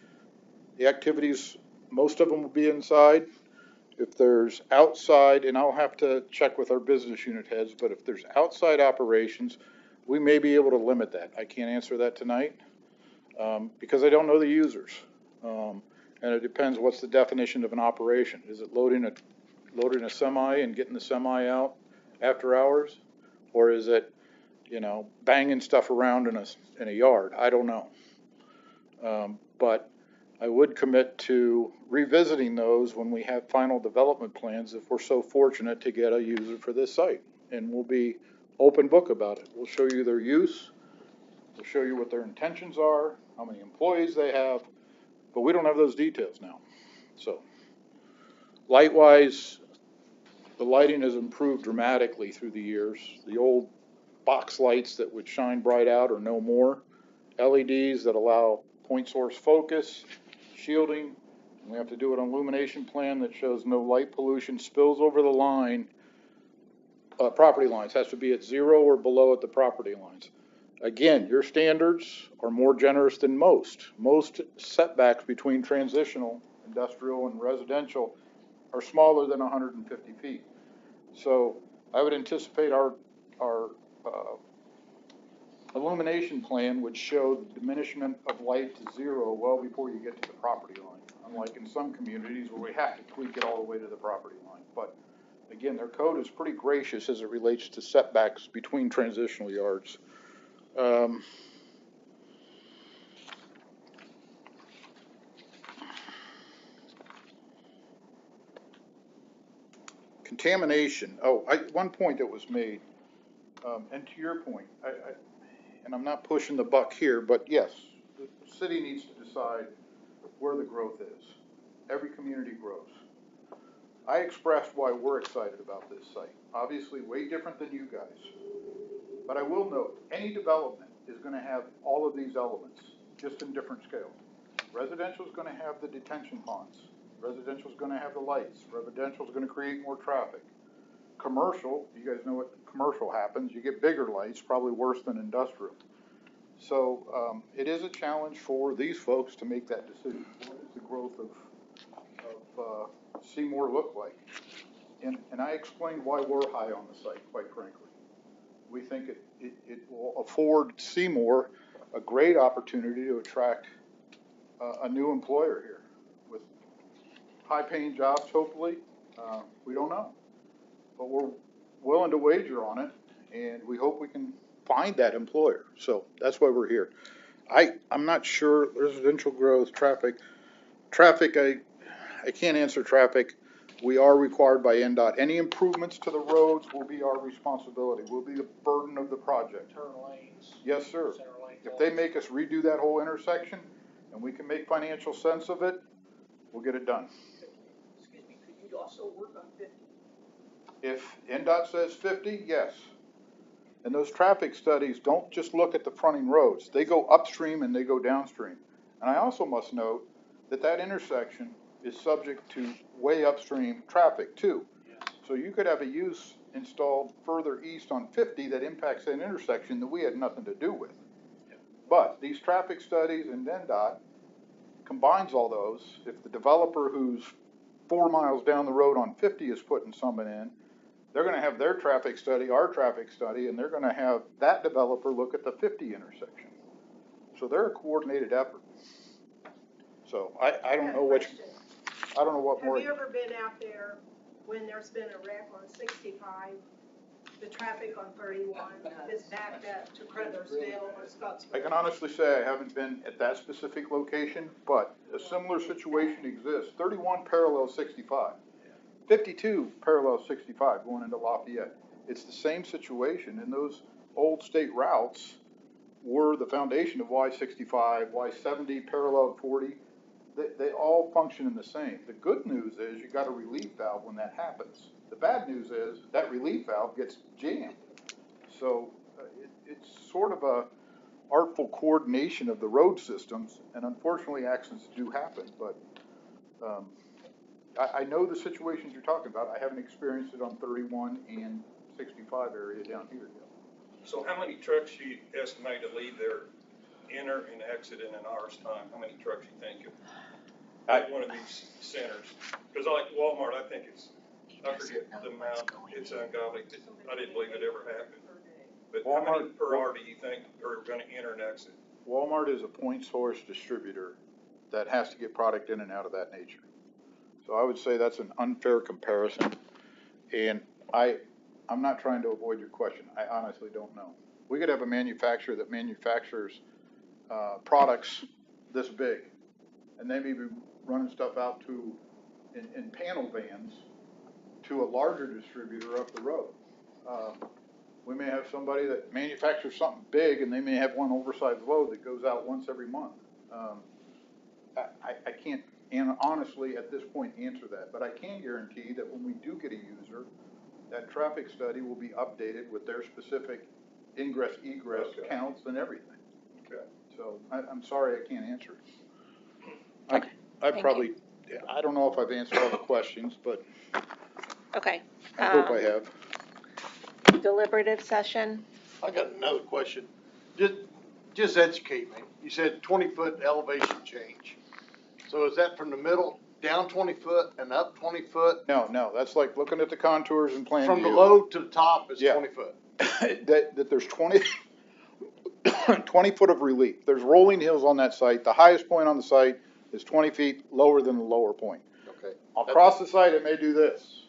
the activities, most of them will be inside. If there's outside, and I'll have to check with our business unit heads, but if there's outside operations, we may be able to limit that. I can't answer that tonight because I don't know the users. And it depends what's the definition of an operation. Is it loading a semi and getting the semi out after hours? Or is it, banging stuff around in a yard? I don't know. But I would commit to revisiting those when we have final development plans if we're so fortunate to get a user for this site. And we'll be open book about it. We'll show you their use. We'll show you what their intentions are, how many employees they have, but we don't have those details now. So, light-wise, the lighting has improved dramatically through the years. The old box lights that would shine bright out are no more. LEDs that allow point source focus, shielding. We have to do an illumination plan that shows no light pollution spills over the line. Property lines has to be at 0 or below at the property lines. Again, your standards are more generous than most. Most setbacks between transitional, industrial, and residential are smaller than 150 feet. So I would anticipate our illumination plan would show the diminishment of light to 0 well before you get to the property line, unlike in some communities where we have to tweak it all the way to the property line. But Again, their code is pretty gracious as it relates to setbacks between transitional yards. Contamination. One point that was made, and to your point, and I'm not pushing the buck here, but yes, the city needs to decide where the growth is. Every community grows. I expressed why we're excited about this site. Obviously, way different than you guys. But I will note, any development is going to have all of these elements, just in different scales. Residential is going to have the detention ponds. Residential is going to have the lights. Residential is going to create more traffic. Commercial, you guys know what commercial happens. You get bigger lights, probably worse than industrial. So it is a challenge for these folks to make that decision. What does the growth of Seymour look like? And I explained why we're high on the site, quite frankly. We think it will afford Seymour a great opportunity to attract a new employer here with high-paying jobs, hopefully. We don't know. But we're willing to wager on it, and we hope we can find that employer. So that's why we're here. I'm not sure residential growth, traffic, I can't answer traffic. We are required by NDOT. Any improvements to the roads will be our responsibility, will be the burden of the project. Turn lanes. Yes, sir. Center lane If they make us redo that whole intersection and we can make financial sense of it, we'll get it done. Excuse me, could you also work on 50? If NDOT says 50, yes. And those traffic studies don't just look at the fronting roads. They go upstream and they go downstream. And I also must note that that intersection is subject to way upstream traffic too. Yes. So you could have a use installed further east on 50 that impacts that intersection that we had nothing to do with. Yeah. But these traffic studies and NDOT combines all those. If the developer who's 4 miles down the road on 50 is putting something in, they're going to have their traffic study, our traffic study, and they're going to have that developer look at the 50 intersection. So they're a coordinated effort. So I don't know which, I don't know what more. Have you ever been out there when there's been a wreck on 65, the traffic on 31 is backed up to Crothersville or Scottsville? I can honestly say I haven't been at that specific location, but a similar situation exists. 31 parallels 65. 52 parallels 65 going into Lafayette. It's the same situation, and those old state routes were the foundation of Y65, Y70, parallel 40. They all function in the same. The good news is you got a relief valve when that happens. The bad news is that relief valve gets jammed. So it's sort of a artful coordination of the road systems, and unfortunately accidents do happen, but I know the situations you're talking about. I haven't experienced it on 31 and 65 area down here yet. So how many trucks you estimate to leave there, enter and exit in an hour's time? How many trucks you think at one of these centers? Because like Walmart, I think I forget the amount, it's ungodly. I didn't believe it ever happened. But Walmart, how many per hour do you think are going to enter and exit? Walmart is a point source distributor that has to get product in and out of that nature. So I would say that's an unfair comparison. And I'm not trying to avoid your question. I honestly don't know. We could have a manufacturer that manufactures products this big, and they may be running stuff out to in panel vans to a larger distributor up the road. We may have somebody that manufactures something big, and they may have one oversized load that goes out once every month. I can't honestly at this point answer that, but I can guarantee that when we do get a user, that traffic study will be updated with their specific ingress, egress counts and everything. Okay. So I'm sorry I can't answer it. I don't know if I've answered all the questions, but Okay. I hope I have. Deliberative session. I got another question. Just educate me. You said 20-foot elevation change. So is that from the middle down 20 foot and up 20 foot? No, that's like looking at the contours and plan From the view. low to the top is 20 foot. that there's 20 foot of relief. There's rolling hills on that site. The highest point on the site is 20 feet lower than the lower point. Okay. Across the site, it may do this.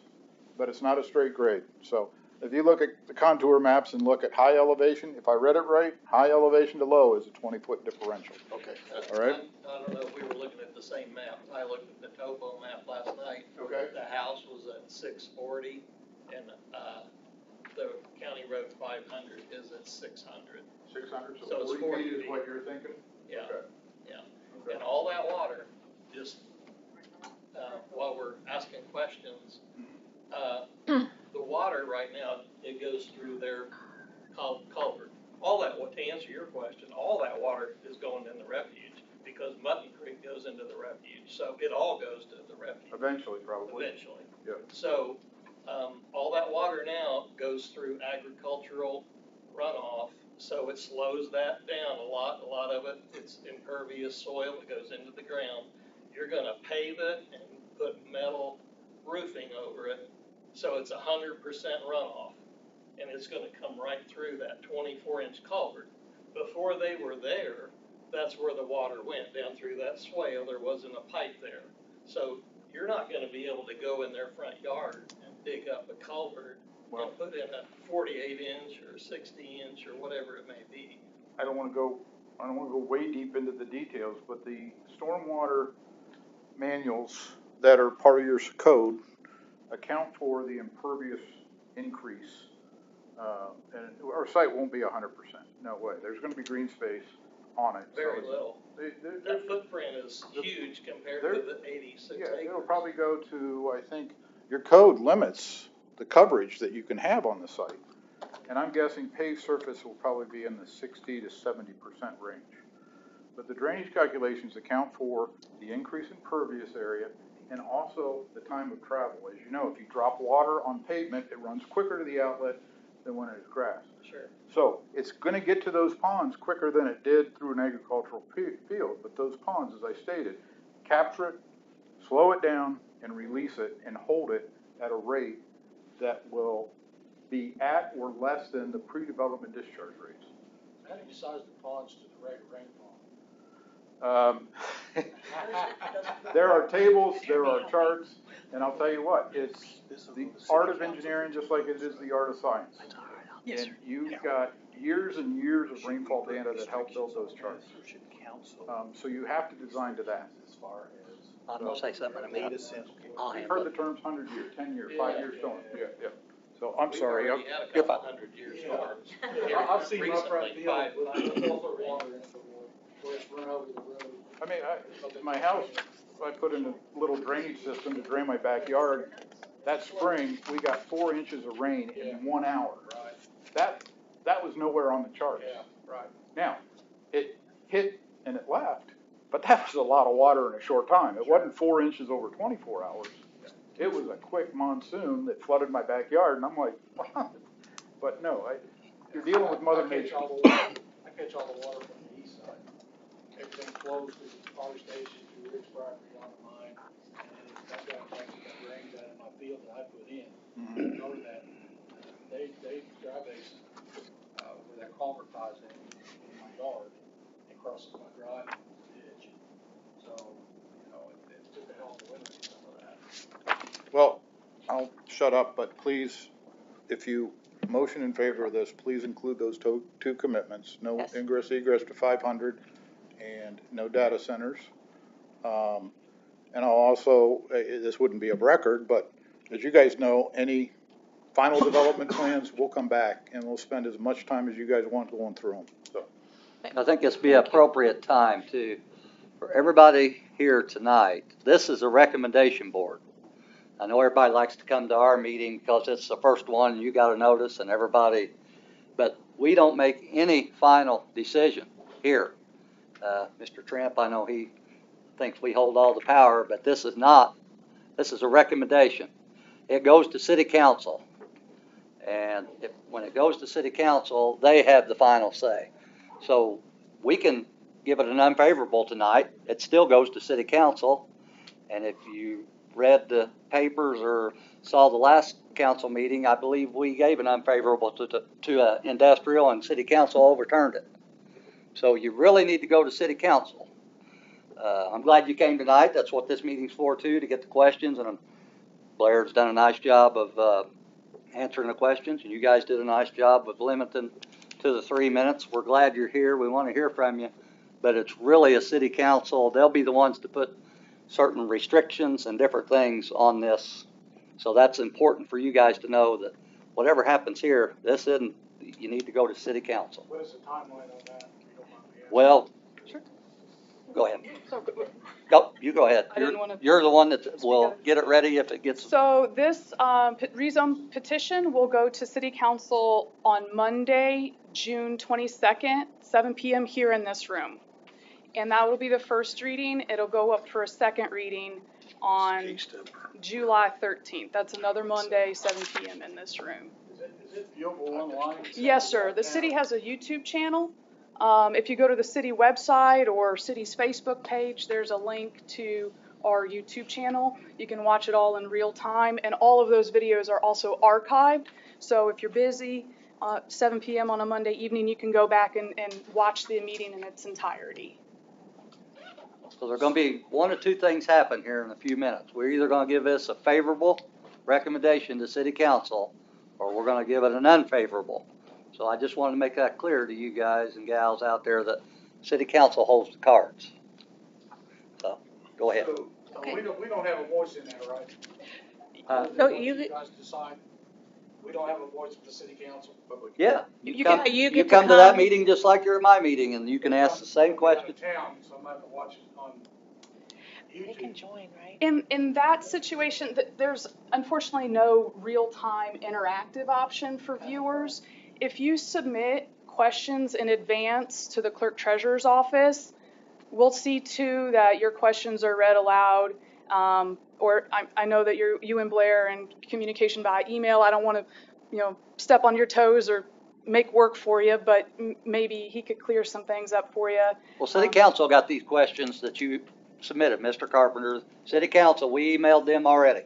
but it's not a straight grade. So if you look at the contour maps and look at high elevation, if I read it right, high elevation to low is a 20-foot differential. Okay. All right? I don't know if we were looking at the same map. I looked at the topo map last night. Okay. The house was at 640 and, the county road 500 is at 600. 600, So it's 40 feet is feet. what you're thinking? Yeah, Okay. yeah. Okay. And all that water, just, while we're asking questions, the water right now, it goes through their culvert. All that, to answer your question, all that water is going in the refuge because Mutton Creek goes into the refuge. So it all goes to the refuge. Eventually, probably. Eventually. Yeah. So, all that water now goes through agricultural runoff, so it slows that down a lot. A lot of it, it's impervious soil that goes into the ground. You're gonna pave it and put metal roofing over it, so it's 100% runoff. And it's gonna come right through that 24-inch culvert. Before they were there, that's where the water went, down through that swale. There wasn't a pipe there. So you're not gonna be able to go in their front yard and dig up a culvert and put in a 48-inch or 60-inch or whatever it may be. I don't want to go way deep into the details, but the stormwater manuals that are part of your code account for the impervious increase. And our site won't be 100%. No way. There's going to be green space on it. Very little. That footprint is huge compared to the 86 acres. Yeah, it'll probably go to, I think, your code limits the coverage that you can have on the site. And I'm guessing paved surface will probably be in the 60 to 70% range. But the drainage calculations account for the increase in pervious area and also the time of travel. As you know, if you drop water on pavement, it runs quicker to the outlet than when it is grass. Sure. So it's going to get to those ponds quicker than it did through an agricultural field. But those ponds, as I stated, capture it, slow it down, and release it and hold it at a rate that will be at or less than the pre-development discharge rates. How do you size the ponds to the rate of rainfall? There are tables, there are charts, and I'll tell you what, it's the art of engineering just like it is the art of science. And you've got years and years of rainfall data that help build those charts. So you have to design to that. I'm gonna say something in a minute. You've heard the terms 100 year, 10 year, 5 year storm. Yeah. So I'm We've sorry. already had a couple 100-year storms. I've seen rough right Recently, field, 5 but I don't know if water in it before, where it's run over the road. I mean, in my house, I put in a little drainage system to drain my backyard. That spring, we got 4 inches of rain in 1 hour. Right. That was nowhere on the charts. Yeah, right. Now, it hit and it left, but that was a lot of water in a short time. It wasn't 4 inches over 24 hours. It was a quick monsoon that flooded my backyard, and I'm like, wow. But no, you're dealing with Mother Nature. I catch all the water from the east side. Everything flows through the power station, through Rick's property onto mine, and I've got a bunch of drains out in my field that I put in. Know that they dry basin where that culvert ties in my yard and crosses my drive into the ditch. So, it took a hell of a winter to get some of that. Well, I'll shut up, but please, if you motion in favor of this, please include those two commitments. No Yes. ingress egress to 500 and no data centers. And I'll also, this wouldn't be a record, but as you guys know, any final development plans, we'll come back and we'll spend as much time as you guys want going through them. So. I think this would be an appropriate time for everybody here tonight. This is a recommendation board. I know everybody likes to come to our meeting because it's the first one, you got a notice and everybody, but we don't make any final decision here. Mr. Tramp, I know he thinks we hold all the power, but this is a recommendation. It goes to city council. And when it goes to city council, they have the final say. So we can give it an unfavorable tonight. It still goes to city council. And if you read the papers or saw the last council meeting, I believe we gave an unfavorable to industrial and city council overturned it. So you really need to go to city council. I'm glad you came tonight. That's what this meeting's for too, to get the questions and Blair's done a nice job of answering the questions, and you guys did a nice job of limiting to the 3 minutes. We're glad you're here. We want to hear from you, but it's really a city council. They'll be the ones to put certain restrictions and different things on this. So that's important for you guys to know that whatever happens here, this isn't, you need to go to city council. What is the timeline on that? If you don't mind me asking? Well, go ahead. So, Go, you go ahead. I didn't wanna You're the one that will up. get it ready if it gets. So this rezone petition will go to City Council on Monday, June 22nd, 7 PM here in this room. And that will be the first reading. It'll go up for a second reading on July 13th. That's another Monday, 7 PM in this room. Is it viewable online? Yes, sir. The city has a YouTube channel. If you go to the city website or city's Facebook page, there's a link to our YouTube channel. You can watch it all in real time, and all of those videos are also archived. So if you're busy, 7 PM on a Monday evening, you can go back and watch the meeting in its entirety. So there are going to be one or two things happen here in a few minutes. We're either going to give this a favorable recommendation to city council, or we're going to give it an unfavorable. So I just wanted to make that clear to you guys and gals out there that city council holds the cards. So, go ahead. So, we don't have a voice in that, right? No, Once you- guys decide, we don't have a voice for the city council, public. Yeah, You you come, get- you you get to come to that come- meeting just like you're at my meeting, and you can ask the same question. I'm out of town, so I'm gonna have to watch it on They can YouTube. join, right? In that situation, there's unfortunately no real-time interactive option for viewers. If you submit questions in advance to the clerk treasurer's office, we'll see to that your questions are read aloud. Or I know that you and Blair in communication by email. I don't want to, step on your toes or make work for you, but maybe he could clear some things up for you. Well, city council got these questions that you submitted, Mr. Carpenter. City council, we emailed them already.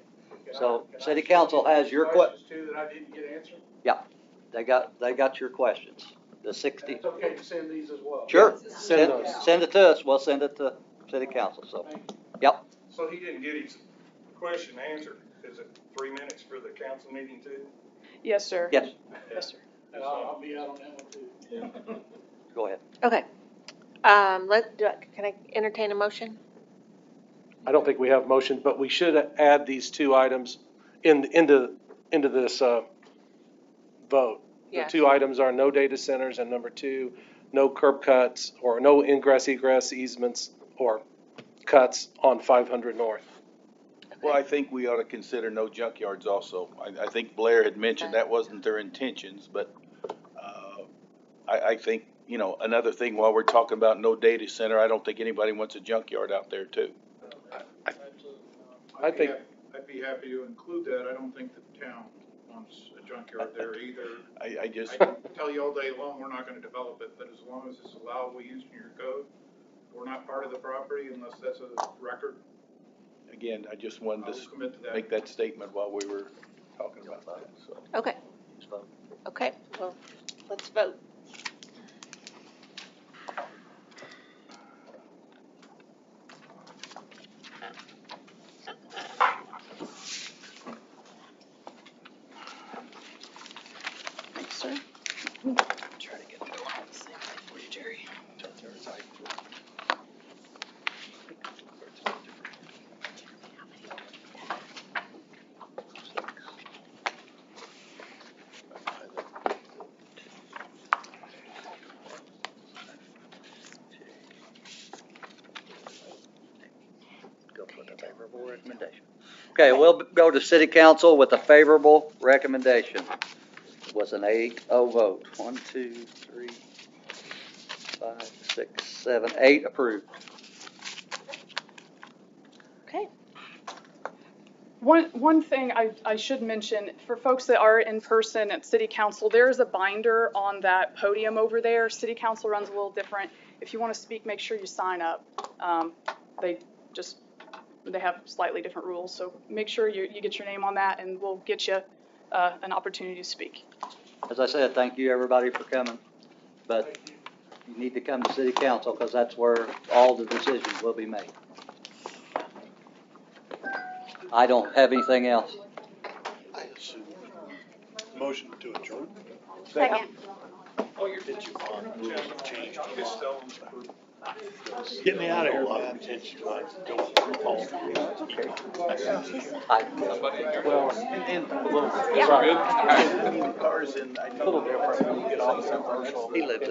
So, city council has your questions too that I didn't get answered. Yeah, they got your questions. The 60. It's okay to send these as well. Sure. Send those. Send it to us. We'll send it to city council. So, yep. So he didn't get his question answered. Is it 3 minutes for the council meeting too? Yes, sir. Yes. Yes, sir. And I'll be out on that one too. Go ahead. Okay. Can I entertain a motion? I don't think we have motion, but we should add these two items into this vote. Yes. The two items are no data centers, and number two, no curb cuts or no ingress egress easements or cuts on 500 North. Well, I think we ought to consider no junkyards also. I think Blair had mentioned that wasn't their intentions, but, I think, another thing while we're talking about no data center, I don't think anybody wants a junkyard out there too. I think- I'd be happy to include that. I don't think the town wants a junkyard there either. I just, I can tell you all day long, we're not gonna develop it, but as long as it's allowable use in your code, we're not part of the property unless that's a record. again, I just I wanted will to commit to that. make that statement while we were talking about that, so. Okay. Okay, well, let's vote. Thanks, sir. Try to get the same thing for you, Jerry. Go for the favorable recommendation. Okay, we'll go to city council with a favorable recommendation. It was an 8-0 vote. 1, 2, 3, 5, 6, 7, 8 approved. Okay. One thing I should mention, for folks that are in person at City Council, there's a binder on that podium over there. City Council runs a little different. If you want to speak, make sure you sign up. They have slightly different rules, so make sure you get your name on that, and we'll get you an opportunity to speak. As I said, thank you everybody for coming, but you need to come to city council because that's where all the decisions will be made. I don't have anything else. Motion to adjourn. Second. Did you change? Get me out of here, man. Well, and a little, Yeah. sorry, I mean, the cars in, I know. A little different when you get off the commercial. He lives